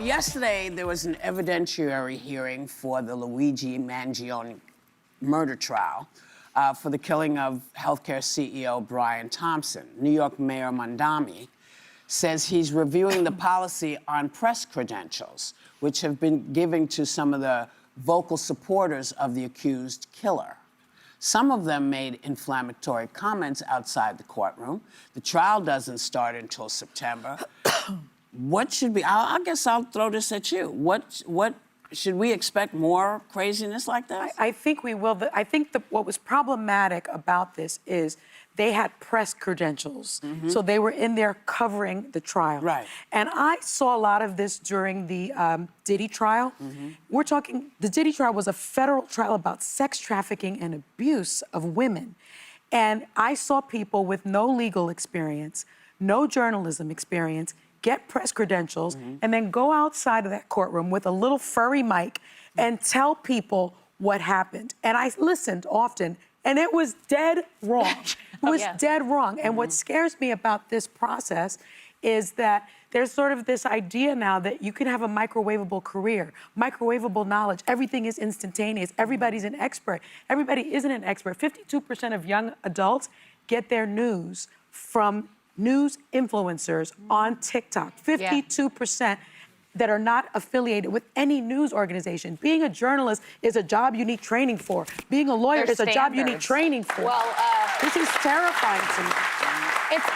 Yesterday, there was an evidentiary hearing for the Luigi Mangione murder trial for the killing of healthcare CEO Brian Thompson. New York Mayor Mamdani says he's reviewing the policy on press credentials, which have been given to some of the vocal supporters of the accused killer. Some of them made inflammatory comments outside the courtroom. The trial doesn't start until September. What should be, I guess I'll throw this at you. What should we expect more craziness like this? I think we will. I think what was problematic about this is they had press credentials. So they were in there covering the trial. Right. And I saw a lot of this during the Diddy trial. We're talking, the Diddy trial was a federal trial about sex trafficking and abuse of women. And I saw people with no legal experience, no journalism experience, get press credentials, and then go outside of that courtroom with a little furry mic and tell people what happened. And I listened often, and it was dead wrong. It was dead wrong. And what scares me about this process is that there's sort of this idea now that you can have a microwavable career, microwavable knowledge. Everything is instantaneous. Everybody's an expert. Everybody isn't an expert. 52% of young adults get their news from news influencers on TikTok. 52% that are not affiliated with any news organization. Being a journalist is a job you need training for. Being a lawyer is a job you need training for. Well, this is terrifying to me. It's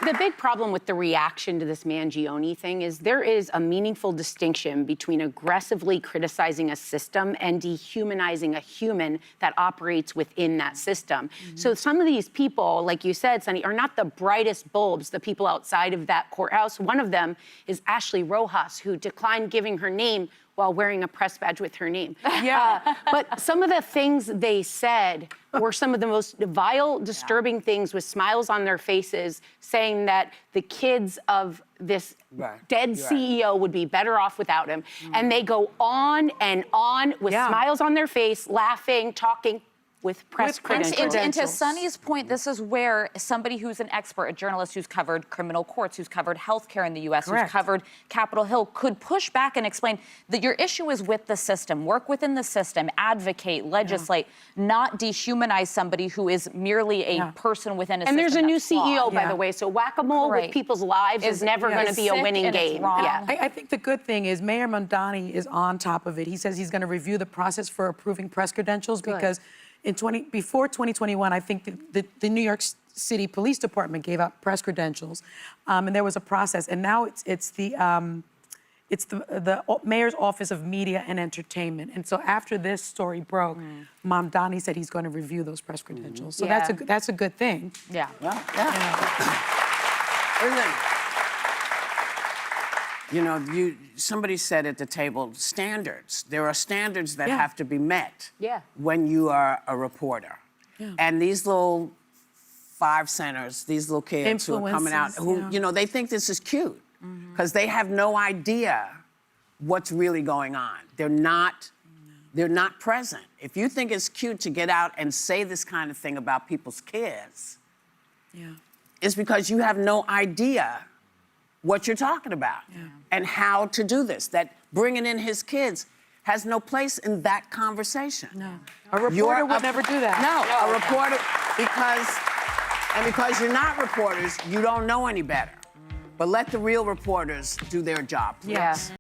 the big problem with the reaction to this Mangione thing is there is a meaningful distinction between aggressively criticizing a system and dehumanizing a human that operates within that system. So some of these people, like you said, Sunny, are not the brightest bulbs, the people outside of that courthouse. One of them is Ashley Rojas, who declined giving her name while wearing a press badge with her name. But some of the things they said were some of the most vile, disturbing things with smiles on their faces, saying that the kids of this dead CEO would be better off without him. And they go on and on with smiles on their face, laughing, talking with press credentials. And to Sunny's point, this is where somebody who's an expert, a journalist who's covered criminal courts, who's covered healthcare in the U.S., who's covered Capitol Hill, could push back and explain that your issue is with the system. Work within the system, advocate, legislate, not dehumanize somebody who is merely a person within a system. And there's a new CEO, by the way, so whack-a-mole with people's lives is never going to be a winning game. I think the good thing is Mayor Mamdani is on top of it. He says he's going to review the process for approving press credentials because before 2021, I think the New York City Police Department gave out press credentials, and there was a process. And now it's the Mayor's Office of Media and Entertainment. And so after this story broke, Mamdani said he's going to review those press credentials. So that's a good thing. You know, somebody said at the table, standards. There are standards that have to be met when you are a reporter. And these little 5-centers, these little kids who are coming out, who, you know, they think this is cute because they have no idea what's really going on. They're not present. If you think it's cute to get out and say this kind of thing about people's kids, it's because you have no idea what you're talking about and how to do this. That bringing in his kids has no place in that conversation. A reporter would never do that. A reporter, because you're not reporters, you don't know any better. But let the real reporters do their job, please.